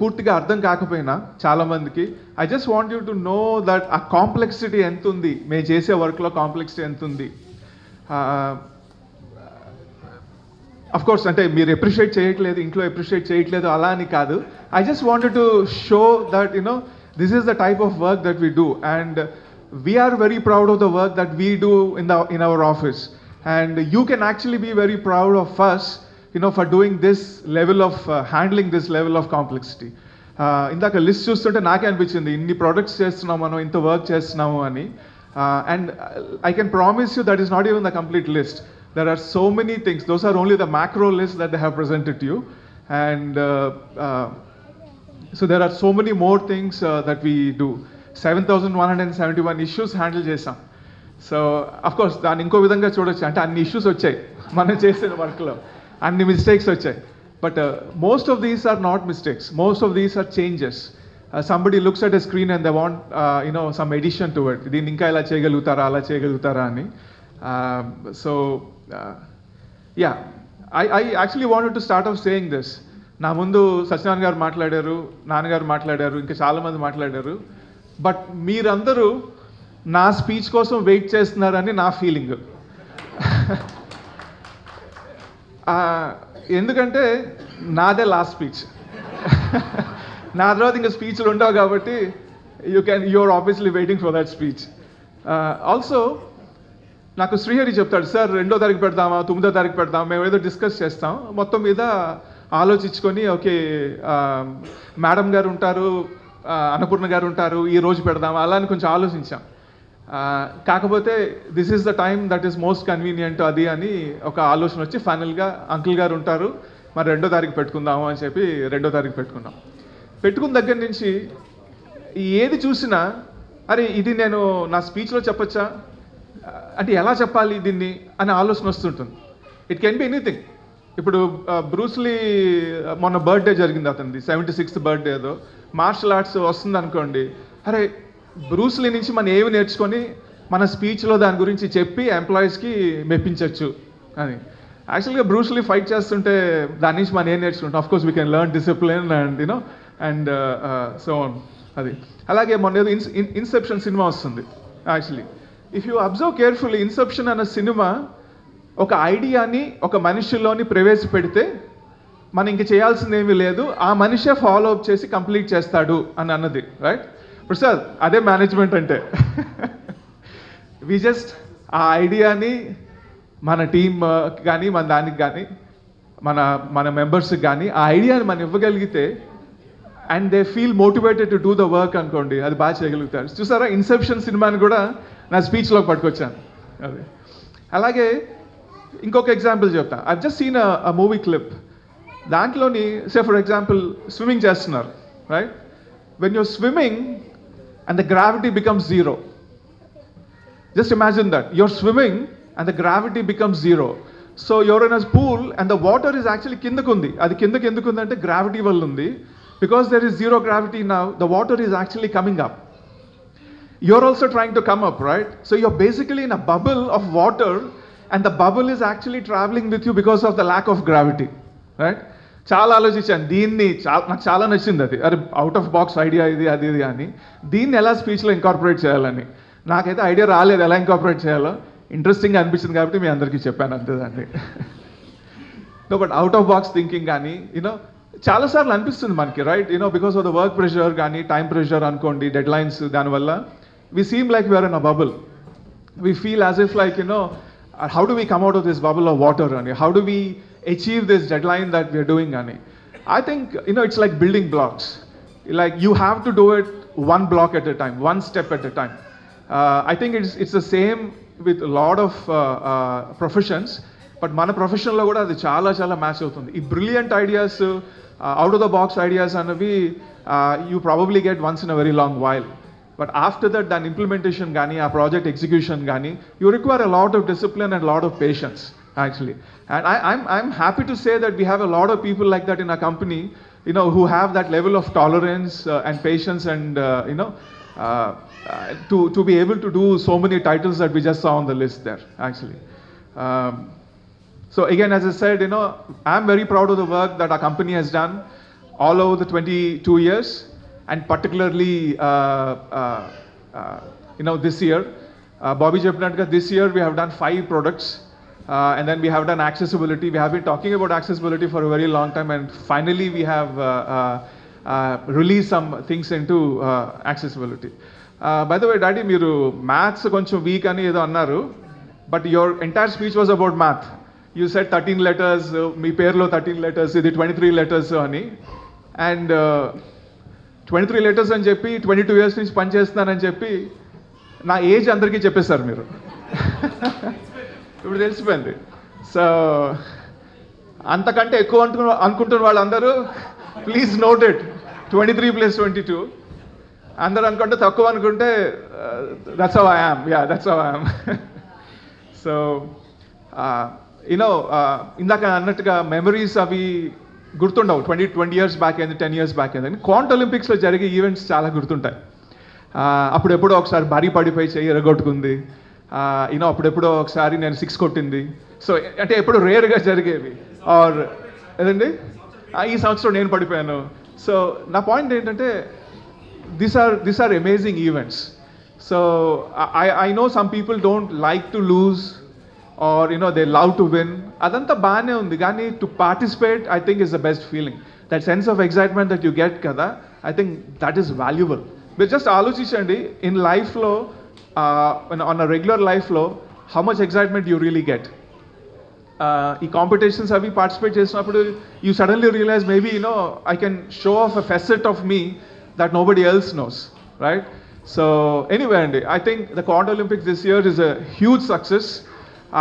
పూర్తిగా అర్థం కాకపోయినా చాలామందికి I just want you to know that ఆ కాంప్లెక్సిటీ ఎంత ఉంది, మేము చేసే వర్క్లో కాంప్లెక్సిటీ ఎంత ఉంది. అఫ్ కోర్స్ అంటే మీరు అప్రిషియేట్ చేయట్లేదు, ఇంట్లో అప్రిషియేట్ చేయట్లేదు అలా అని కాదు. I just wanted to show that this is the type of work that we do and we are very proud of the work that we do in our office and you can actually be very proud of us for doing this level of handling this level of complexity. ఇందాక list చూస్తుంటే నాకే అనిపించింది ఇన్ని products చేస్తున్నాం మనం, ఇంత work చేస్తున్నాము అని. And I can promise you that is not even the complete list. There are so many things. Those are only the macro list that they have presented to you. And so there are so many more things that we do. 7,171 issues handle chesam. So of course దాన్ని ఇంకో విధంగా చూడొచ్చు, అంటే అన్ని issues వచ్చాయి మనం చేసిన వర్క్లో, అన్ని మిస్టేక్స్ వచ్చాయి. But most of these are not mistakes, most of these are changes. somebody looks at a screen and they want some addition to it. దీన్ని ఇంకా ఇలా చేయగలుగుతారా, అలా చేయగలుగుతారా అని. So yeah, I actually wanted to start off saying this. నా ముందు సత్యనారాయణ గారు మాట్లాడారు, నాన్నగారు మాట్లాడారు, ఇంకా చాలామంది మాట్లాడారు. బట్ మీరందరూ నా స్పీచ్ కోసం వెయిట్ చేస్తున్నారని నా ఫీలింగ్. ఎందుకంటే నాదే లాస్ట్ స్పీచ్. నా తర్వాత ఇంకా స్పీచ్లు ఉండవు కాబట్టి you're obviously waiting for that speech. Also నాకు శ్రీహరి చెప్తాడు, సార్ 2వ తారీఖు పెడదామా, 9వ తారీఖు పెడదామా, మేము ఏదో డిస్కస్ చేస్తాం. మొత్తం మీద ఆలోచించుకొని ఓకే మేడం గారు ఉంటారు, అన్నపూర్ణ గారు ఉంటారు, ఈ రోజు పెడదామా అలా అని కొంచెం ఆలోచించాం. కాకపోతే this is the time that is most convenient అది అని ఒక ఆలోచన వచ్చి ఫైనల్గా అంకుల్ గారు ఉంటారు, మరి 2వ తారీఖు పెట్టుకుందాము అని చెప్పి 2వ తారీఖు పెట్టుకున్నాం. పెట్టుకున్న దగ్గర నుంచి ఏది చూసినా అరే ఇది నేను నా స్పీచ్లో చెప్పచ్చా, అంటే ఎలా చెప్పాలి దీన్ని అనే ఆలోచన వస్తుంటుంది. It can be anything. ఇప్పుడు బ్రూస్లీ మొన్న బర్త్డే జరిగింది, అతనిది 76th బర్త్డే ఏదో. మార్షల్ ఆర్ట్స్ వస్తుంది అనుకోండి, అరే బ్రూస్లీ నుంచి మనం ఏమి నేర్చుకొని మన స్పీచ్లో దాని గురించి చెప్పి ఎంప్లాయీస్కి మెప్పించవచ్చు అని. యాక్చువల్గా బ్రూస్లీ ఫైట్ చేస్తుంటే దాని నుంచి మనం ఏం నేర్చుకుంటాం? Of course we can learn discipline and and so అది. అలాగే మొన్న ఏదో ఇన్సెప్షన్ సినిమా వస్తుంది. Actually if you observe carefully, Inception అన్న సినిమా ఒక ఐడియాని ఒక మనిషిలోని ప్రవేశపెడితే మనం ఇంక చేయాల్సింది ఏమీ లేదు, ఆ మనిషే ఫాలో అప్ చేసి కంప్లీట్ చేస్తాడు అని అన్నది, రైట్? ఇప్పుడు సార్ అదే మేనేజ్మెంట్ అంటే. వి జస్ట్ ఆ ఐడియాని మన టీమ్ కానీ మన దానికి కానీ మన మెంబర్స్కి కానీ ఆ ఐడియాని మనం ఇవ్వగలిగితే and they feel motivated to do the work అనుకోండి, అది బాగా చేయగలుగుతారు. చూసారా, ఇన్సెప్షన్ సినిమాని కూడా నా స్పీచ్లోకి పట్టుకొచ్చాను. అది అలాగే ఇంకొక ఎగ్జాంపుల్ చెప్తాను. I just seen a movie clip. దాంట్లోని సే ఫర్ ఎగ్జాంపుల్ స్విమ్మింగ్ చేస్తున్నారు, right? When you're swimming and the gravity becomes zero. Just imagine that. You're swimming and the gravity becomes zero. So you're in a pool and the water is actually kindakundi. Adi kindaki endukundi ante gravity vallundi. Because there is zero gravity now, the water is actually coming up. You're also trying to come up, right? So you're basically in a bubble of water and the bubble is actually traveling with you because of the lack of gravity, right? చాలా ఆలోచించాను దీన్ని, నాకు చాలా నచ్చింది అది. అరే out of box idea ఇది అది ఇది అని, దీన్ని ఎలా స్పీచ్లో ఇంకార్పొరేట్ చేయాలని. నాకైతే ఐడియా రాలేదు ఎలా ఇంకార్పొరేట్ చేయాలో. ఇంట్రెస్టింగ్గా అనిపించింది కాబట్టి మీ అందరికీ చెప్పాను అంతే దాన్ని. But out of box thinking కానీ చాలాసార్లు అనిపిస్తుంది మనకి, right? Because of the work pressure కానీ టైం ప్రెషర్ అనుకోండి, డెడ్ లైన్స్, దానివల్ల we seem like we are in a bubble. We feel as if like how do we come out of this bubble of water and how do we achieve this deadline that we are doing ani. I think it's like building blocks. Like you have to do it one block at a time, one step at a time. I think it's the same with a lot of professions, but mana profession lo kuda adi chaala match avutundi. Ee brilliant ideas, out of the box ideas anavi you probably get once in a very long while. But after that, then implementation gani, a project execution gani, you require a lot of discipline and a lot of patience, actually. And I'm happy to say that we have a lot of people like that in our company, who have that level of tolerance and patience and, to be able to do so many titles that we just saw on the list there, actually. So again, as I said, I'm very proud of the work that our company has done. all over the 22 years, and particularly this year. Bobby చెప్పినట్టుగా this year we have done 5 products, and then we have done accessibility. We have been talking about accessibility for a very long time, and finally we have released some things into accessibility. By the way, Daddy, మీరు maths కొంచెం week అని ఏదో అన్నారు, but your entire speech was about math. You set 13 letters, మీ పేరులో 13 letters, ఇది 23 letters అని. And 23 letters అని చెప్పి 22 years నుంచి పనిచేస్తున్నానని చెప్పి నా ఏజ్ అందరికీ చెప్పేశారు మీరు. ఇప్పుడు తెలిసిపోయింది. సో అంతకంటే ఎక్కువ అనుకుంటున్న వాళ్ళందరూ ప్లీజ్ నోట్ ఇట్, 23 + 22. అందరూ అనుకుంటే తక్కువ అనుకుంటే that's how I am. That's how I am. So ఇందాక అన్నట్టుగా మెమరీస్ అవి గుర్తుండవు. 20 years బ్యాక్ అయింది, 10 years బ్యాక్ అయింది. క్వాంట్ ఒలింపిక్స్లో జరిగే ఈవెంట్స్ చాలా గుర్తుంటాయి. అప్పుడెప్పుడో ఒకసారి భారీ పడిపోయి చెయ్యి ఎరగొట్టుకుంది, అప్పుడెప్పుడో ఒకసారి నేను 6 కొట్టింది. సో అంటే ఎప్పుడు రేర్గా జరిగేవి. ఆర్ ఏదండి ఈ సంవత్సరం నేను పడిపోయాను. సో నా పాయింట్ ఏంటంటే these are amazing events. So I know some people don't like to lose, or they love to win. Adanta baane undi, gaani to participate I think is the best feeling. That sense of excitement that you get kada, I think that is valuable. But just alochichandi, in life lo on a regular life lo how much excitement you really get. ఈ competitions అవి participate చేసినప్పుడు you suddenly realise maybe I can show off a facet of me that nobody else knows, right? So anyway, Andy, I think the Quad Olympics this year is a huge success.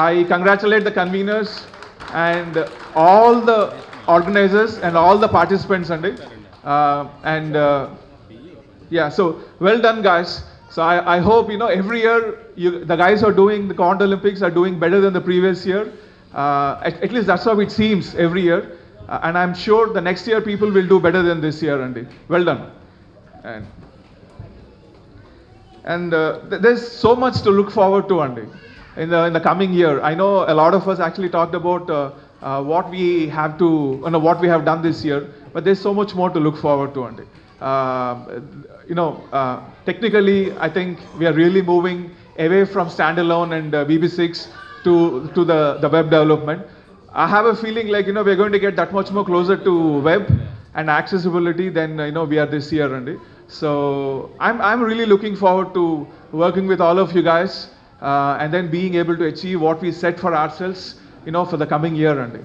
I congratulate the conveners and all the organizers and all the participants, Andy. So well done, guys. So I hope every year the guys who are doing the Quad Olympics are doing better than the previous year. At least that's how it seems every year, and I'm sure the next year people will do better than this year, Andy. Well done. And there's so much to look forward to, Andy, in the coming year. I know a lot of us actually talked about what we have to, what we have done this year, but there's so much more to look forward to, Andy. Technically, I think we are really moving away from standalone and VB6 to the web development. I have a feeling like we're going to get that much more closer to web and accessibility than we are this year, Andy. So I'm really looking forward to working with all of you guys, and then being able to achieve what we set for ourselves for the coming year, Andy.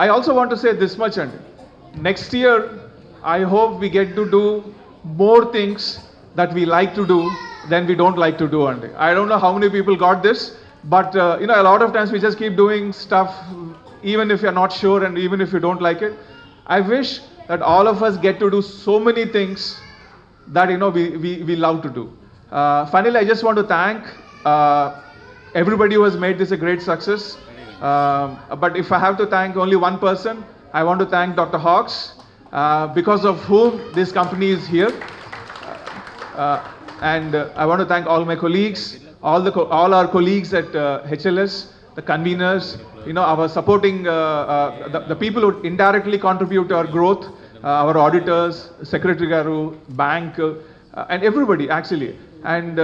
I also want to say this much, Andy. Next year I hope we get to do more things that we like to do than we don't like to do, Andy. I don't know how many people got this, but a lot of times we just keep doing stuff even if you're not sure and even if you don't like it. I wish that all of us get to do so many things that we love to do. Finally, I just want to thank everybody who has made this a great success. But if I have to thank only one person, I want to thank Dr. Hawks, because of whom this company is here. And I want to thank all my colleagues, all our colleagues at HLS, the conveners, our supporting, the people who indirectly contribute to our growth, our auditors, Secretary Garu, bank, and everybody actually. And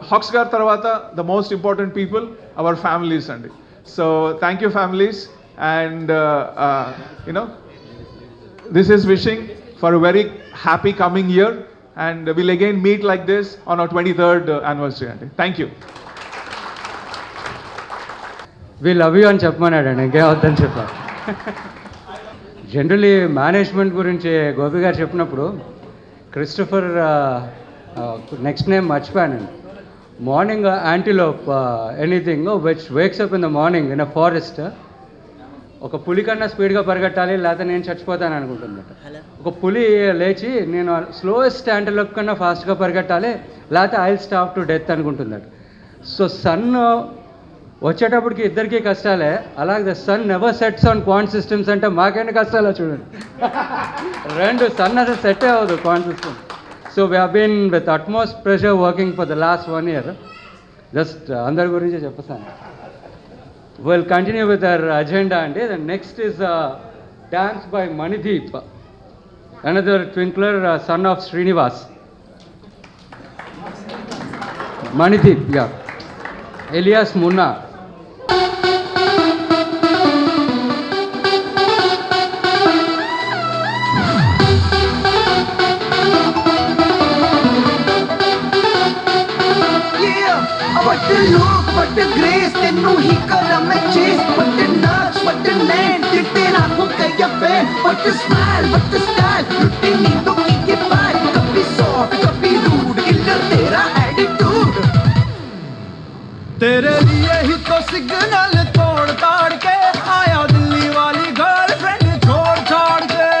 Hawks Gar Tarvata, the most important people, our families, Andy. So thank you, families. And this is wishing for a very happy coming year, and we'll again meet like this on our 23rd anniversary, Andy. Thank you. We love you అని చెప్పమన్నాడండి, ఇంకేం వద్దని చెప్పారు. Generally management గురించి గోపి గారు చెప్పినప్పుడు Christopher next name మర్చిపోయానండి. Morning antelope anything which wakes up in the morning in a forest. ఒక పులి కన్నా స్పీడ్గా పరిగెట్టాలి లేకపోతే నేను చచ్చిపోతాను అనుకుంటుందట. ఒక పులి లేచి నేను స్లోయెస్ట్ యాంటీలోప్ కన్నా ఫాస్ట్గా పరిగెట్టాలి లేకపోతే I will stop to death అనుకుంటుందట. సో సన్ వచ్చేటప్పటికి ఇద్దరికీ కష్టాలే, అలాగే the sun never sets on Quant systems అంటే మాకేంటి కష్టాలో చూడండి. రెండు సన్ అసలు సెట్ అవ్వదు Quant system. So we been with utmost pressure working for the last 1 year. Just అందరి గురించి చెప్పేసాను. Will continue with our agenda అండి. The next is dance by Manideep. another twinkler, son of Srinivas. Manideep, yeah. Elias Munna. What the look, what the grace, तेनू ही करा मैं chase. What the nudge, what the land, तेरा हो गया fair. What the smile, what the style, लुटे नींदों की ये vibe. कभी soft, कभी rude, killer तेरा attitude. तेरे लिए ही तो सिग्नल तोड़ ताड़ के आया दिल्ली वाली गर्लफ्रेंड छोड़ छाड़ के.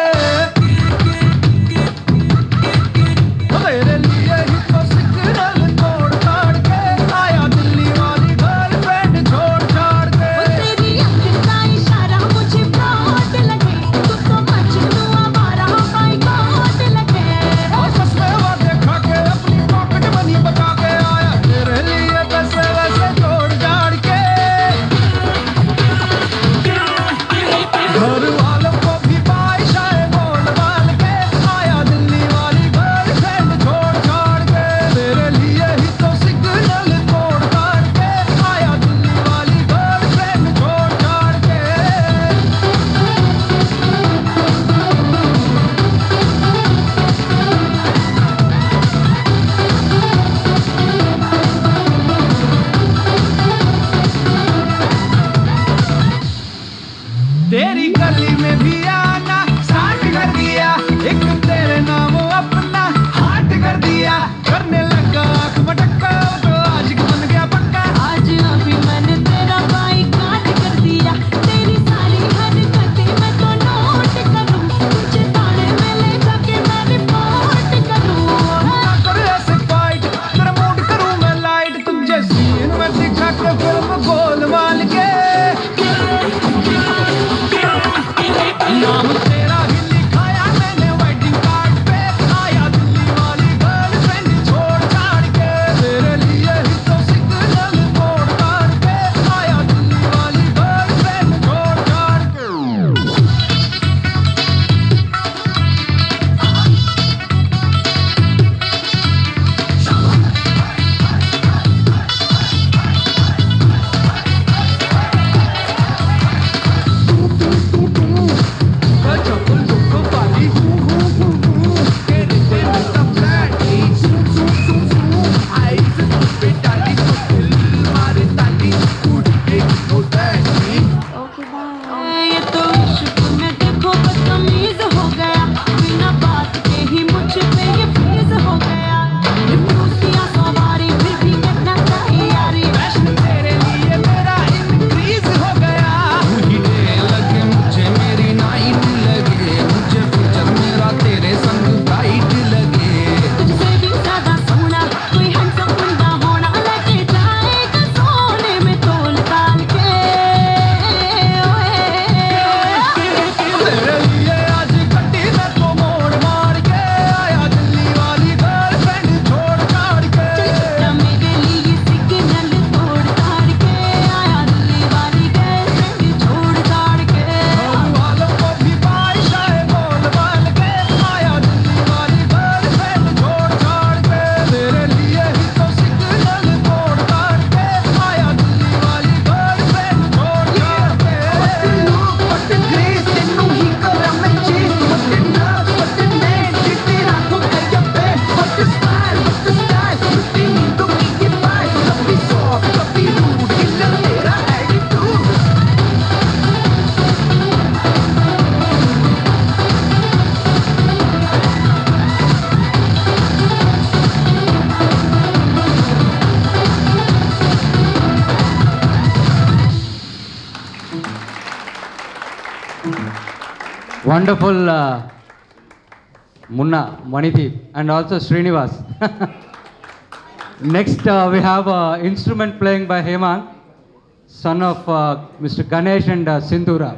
तेरे लिए ही तो सिग्नल तोड़ ताड़ के आया दिल्ली वाली गर्लफ्रेंड छोड़ छाड़ के. तेरी आंख का इशारा मुझे बहुत लगे, तू तो मजनू हमारा भाई बहुत लगे. और सच में वादे खा के अपनी पॉकेट मनी बचा के आया तेरे लिए पैसे वैसे जोड़ जाड़ के. घर वालों को भी बाइशाए बोल बाल के आया दिल्ली वाली गर्लफ्रेंड छोड़ छाड़ के. तेरे लिए ही तो सिग्नल तोड़ ताड़ के आया दिल्ली वाली गर्लफ्रेंड छोड़ छाड़ के. तेरी गली में भी आना स्टार्ट कर दिया, एक तेरे नाम अपना हार्ट कर दिया. करने लगा आँख मटक्का तो आज बन गया पक्का. आज अभी मैंने तेरा भाई काट कर दिया, तेरी सारी हरकतें मैं तो नोट करूं, तुझे थाने में ले जाके मैं रिपोर्ट करूं. ना कर ऐसे फाइट, तेरा मूड करूं मैं लाइट. तुझे सीन में दिखा के फिल्म गोलमाल के. नाम तेरा ही लिखाया मैंने वेडिंग कार्ड पे आया दिल्ली वाली गर्लफ्रेंड छोड़ छाड़ के. तेरे लिए ही तो सिग्नल तोड़ ताड़ के आया दिल्ली वाली गर्लफ्रेंड छोड़ छाड़ के. ये तो इश्क में देखो बदतमीज हो गया, बिना बात के ही मुझ पे ये फ्रीज हो गया. रूसिया सवारी फिर भी करना चाहिए यारी. फैशन तेरे लिए मेरा इंक्रीज हो गया. मुझे लगे मुझे मेरी नाइट लगे, मुझे फ्यूचर मेरा तेरे संग ब्राइट लगे. तुझसे भी ज्यादा सोना कोई हैंडसम बंदा होना, लगे जाएगा सोने में तोल ताल के. तेरे लिए आज गड्डी में तो मोड़ मार के आया दिल्ली वाली गर्लफ्रेंड छोड़ छाड़ के. चल मेरे लिए सिग्नल तोड़ ताड़ के आया दिल्ली वाली गर्लफ्रेंड छोड़ ताड़ के. घर वालों को भी बाइशाए बोल बाल के आया दिल्ली वाली गर्लफ्रेंड छोड़ छाड़ के. तेरे लिए ही तो सिग्नल तोड़ ताड़ के आया दिल्ली वाली गर्लफ्रेंड छोड़ छाड़ के. What the grace, तेनू ही करा मैं chase. What the nudge, what the land, तेरा हो गया fair. What the smile, what the style, लुटे नींदों की ये vibe. कभी soft, कभी rude, killer तेरा attitude. Wonderful Munna, Manideep, and also Srinivas. Next, we have instrument playing by Hemang, son of Mr. Ganesh and Sindhura.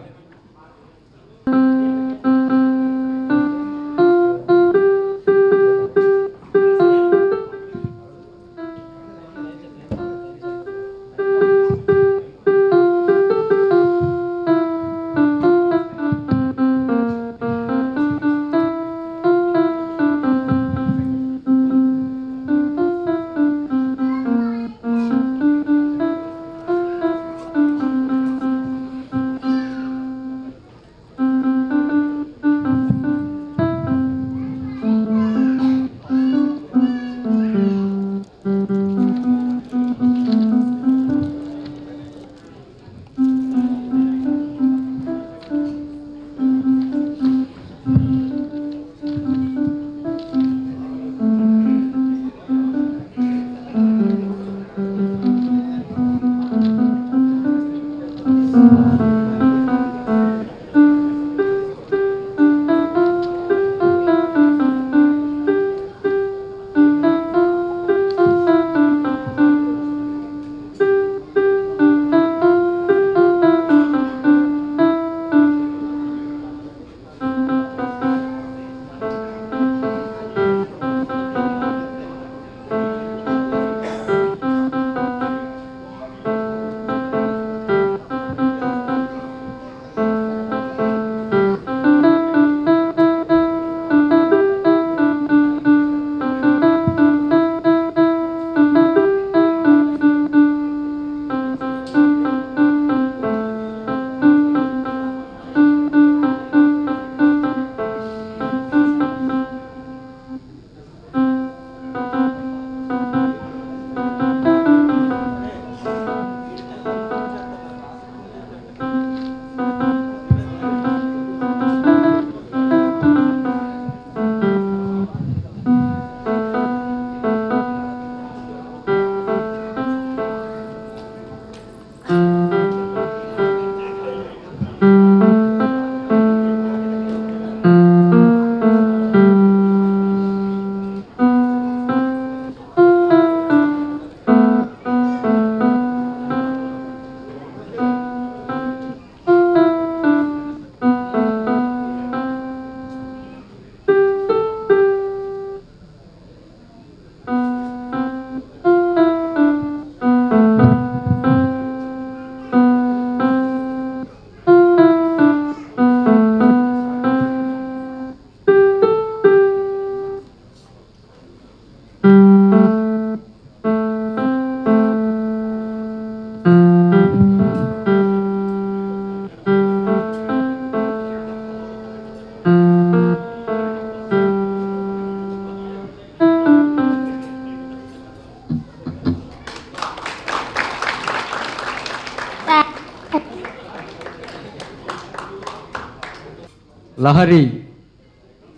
Lahari,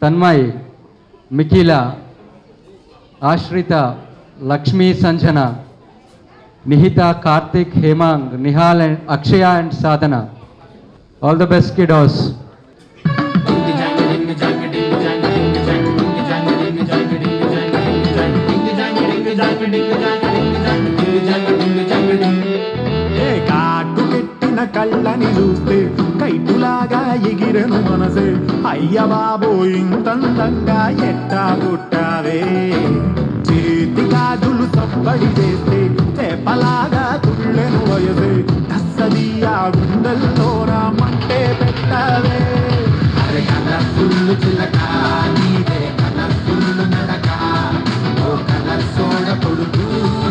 Tanmay, Mikhila, Ashritha, Lakshmi Sanjana, Nihitha, Karthik, Hemang, Nihal and Akshaya and Sadhana. All the best kiddos. ఏ కాటు పెట్టిన కళ్ళని చూస్తే కైటులాగా ఎగిరెను మనసే, అయ్య బాబో ఇంతందంగా ఎట్టా పుట్టావే. చేతి గాజులు సప్పడి చేస్తే చేపలాగా తుళ్ళెను వయసే, దస్తదియా గుండెల్లో రామంటే పెట్టావే. అరే కలర్ఫుల్ చిలక నీదే కలర్ఫుల్ నడక, ఓ కలర్ సోడ కొడుకు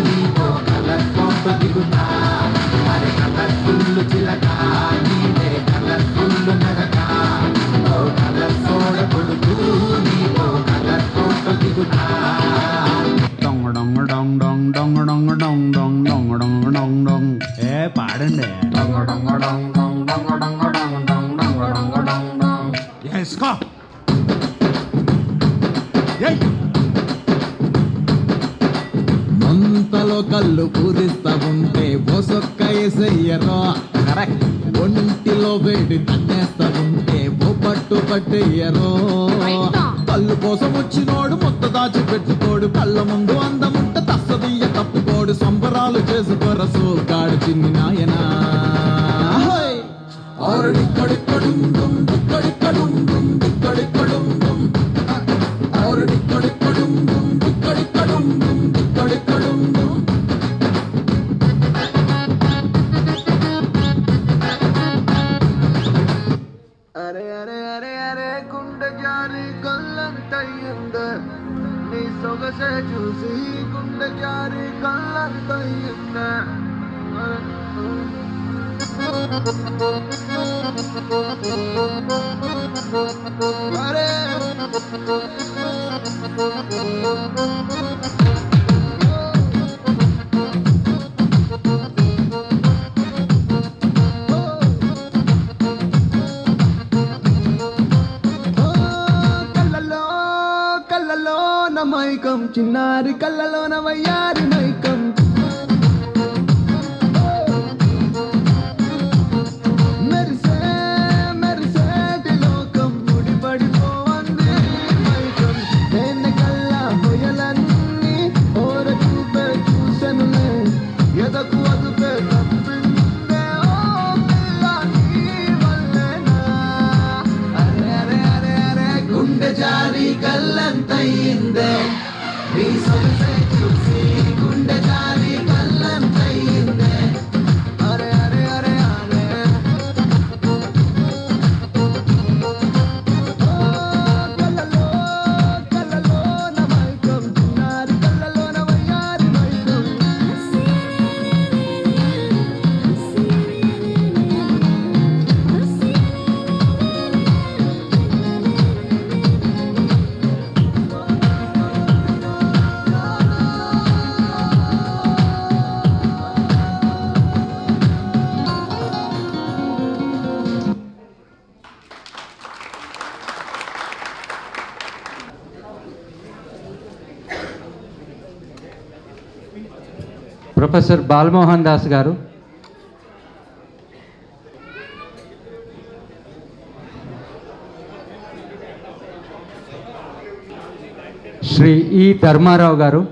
నీకో కలర్ ఫోటో దిగుతా. అరే కలర్ఫుల్ చిలక నీదే కలర్ఫుల్ నడక, ఓ కలర్ సోడ కొడుకు నీకో కలర్ ఫోటో దిగుతా. డొంగ డొంగ డొంగ డొంగ డొంగ డొంగ డొంగ డొంగ డొంగ డొంగ డొంగ. ఏ పాడండి. డొంగ డొంగ డొంగ డొంగ డొంగ డొంగ డొంగ డొంగ డొంగ డొంగ డొంగ. ఎస్కో మంతలో కళ్ళు పూజిస్తా ఉంటే బొసొక్క ఎసయ్యరో, ఒంటిలో వేడి తన్నేస్తా ఉంటే ఓ పట్టు పట్టెయ్యరో. కళ్ళు కోసం వచ్చినోడు మొత్త దాచి పెట్టుకోడు, కళ్ళ ముందు అందముంట తస్తదీయ తప్పుకోడు, సంబరాలు చేసుకోర సోకాడు చిన్ని నాయనా. ఆరుడిక్కడిక్కడుందుం దిక్కడిక్కడుందుం దిక్కడిక్కడుందుం, ఆరుడిక్కడిక్కడుందుం దిక్కడిక్కడుందుం దిక్కడిక్కడుందుం. అరే అరే అరే అరే గుండె జారి కళ్ళంతయ్యిందే, నీ సొగసే చూసి గుండె జారి కళ్ళంతయ్యిందే. అరే కళ్ళలో మైకం, చిన్నారి కళ్ళలోన వయ్యారి మైకం. మెరిసే మెరిసేటి లోకం ముడిపడిపోవంది మైకం. నేను కల్లా హొయలన్నీ ఓర చూపే చూసెనులే, ఎదకు అదుపే తప్పిందే ఓ పిల్ల నీ వల్లేనా. అరే అరే అరే అరే గుండె జారి కళ్ళంతయ్యిందే, నీ సొగసే చూసి గుండె జారి కళ్ళంతయ్యిందే. అరే అరే అరే అరే కళ్ళలో కళ్ళలోన మైకం, చిన్నారి కళ్ళలోన వయ్యారి మైకం. ప్రొఫెసర్ బాలమోహన్ దాస్ గారు, శ్రీ ఈ ధర్మారావు గారు,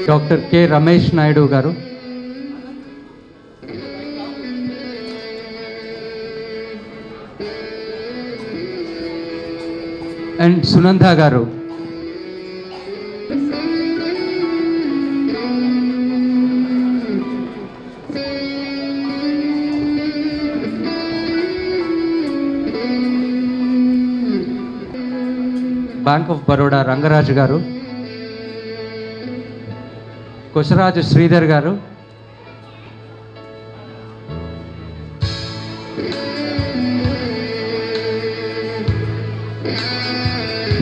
డాక్టర్ కె రమేష్ నాయుడు గారు, అండ్ సునంద గారు. బ్యాంక్ ఆఫ్ బరోడా రంగరాజు గారు, కొసరాజు శ్రీధర్ గారు,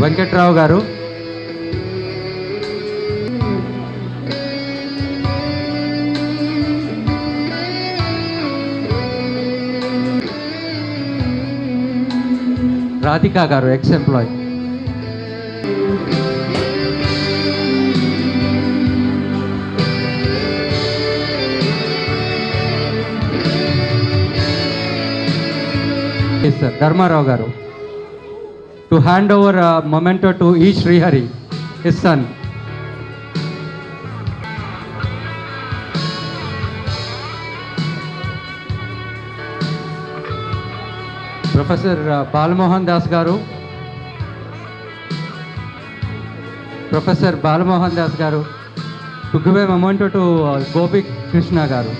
వెంకట్రావు గారు, రాధికా గారు, X employee. Sir Dharmarao garu, to hand over memento to ఈ Srihari, his son. Professor Balamohan Das garu, to give a memento to Gopi Krishna గారు.